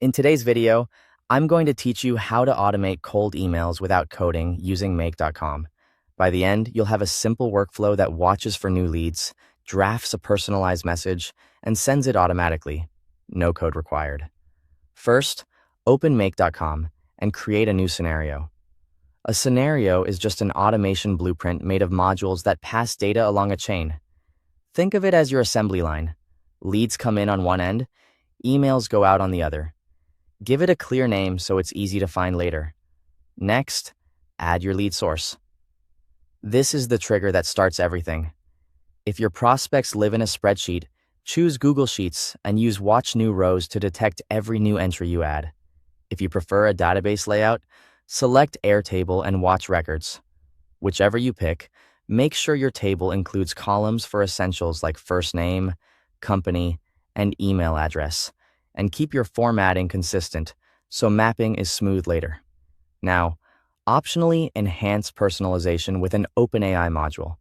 In today's video, I'm going to teach you how to automate cold emails without coding using Make.com. By the end, you'll have a simple workflow that watches for new leads, drafts a personalized message, and sends it automatically. No code required. First, open Make.com and create a new scenario. A scenario is just an automation blueprint made of modules that pass data along a chain. Think of it as your assembly line. Leads come in on one end, emails go out on the other. Give it a clear name so it's easy to find later. Next, add your lead source. This is the trigger that starts everything. If your prospects live in a spreadsheet, choose Google Sheets and use Watch New Rows to detect every new entry you add. If you prefer a database layout, select Airtable and Watch Records. Whichever you pick, make sure your table includes columns for essentials like first name, company, and email address, and keep your formatting consistent so mapping is smooth later. Now, optionally enhance personalization with an OpenAI module.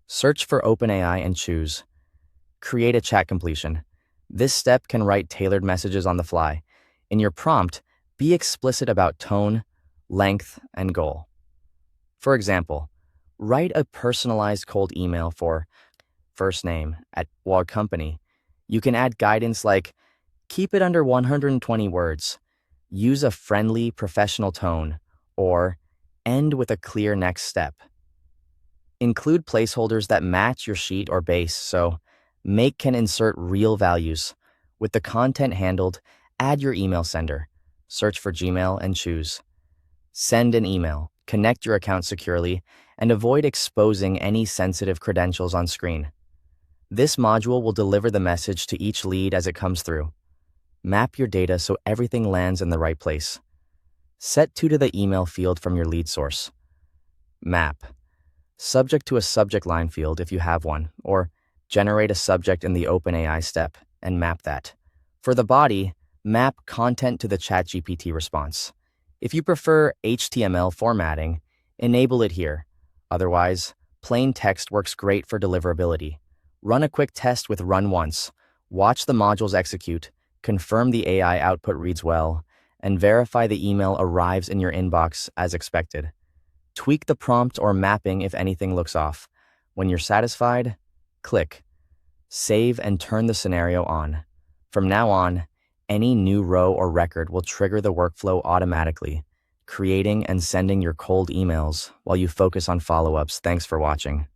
Search for OpenAI and choose Create a chat completion. This step can write tailored messages on the fly. In your prompt, be explicit about tone, length, and goal. For example, write a personalized cold email for first name at blog company. You can add guidance like keep it under 120 words, use a friendly, professional tone, or end with a clear next step. Include placeholders that match your sheet or base so Make can insert real values. With the content handled, add your email sender. Search for Gmail and choose Send an email. Connect your account securely and avoid exposing any sensitive credentials on screen. This module will deliver the message to each lead as it comes through. Map your data so everything lands in the right place. Set to the email field from your lead source. Map. Subject to a subject line field if you have one, or generate a subject in the OpenAI step and map that. For the body, map content to the ChatGPT response. If you prefer HTML formatting, enable it here. Otherwise, plain text works great for deliverability. Run a quick test with Run Once. Watch the modules execute, confirm the AI output reads well, and verify the email arrives in your inbox as expected. Tweak the prompt or mapping if anything looks off. When you're satisfied, click Save and turn the scenario on. From now on, any new row or record will trigger the workflow automatically, creating and sending your cold emails while you focus on follow-ups. Thanks for watching.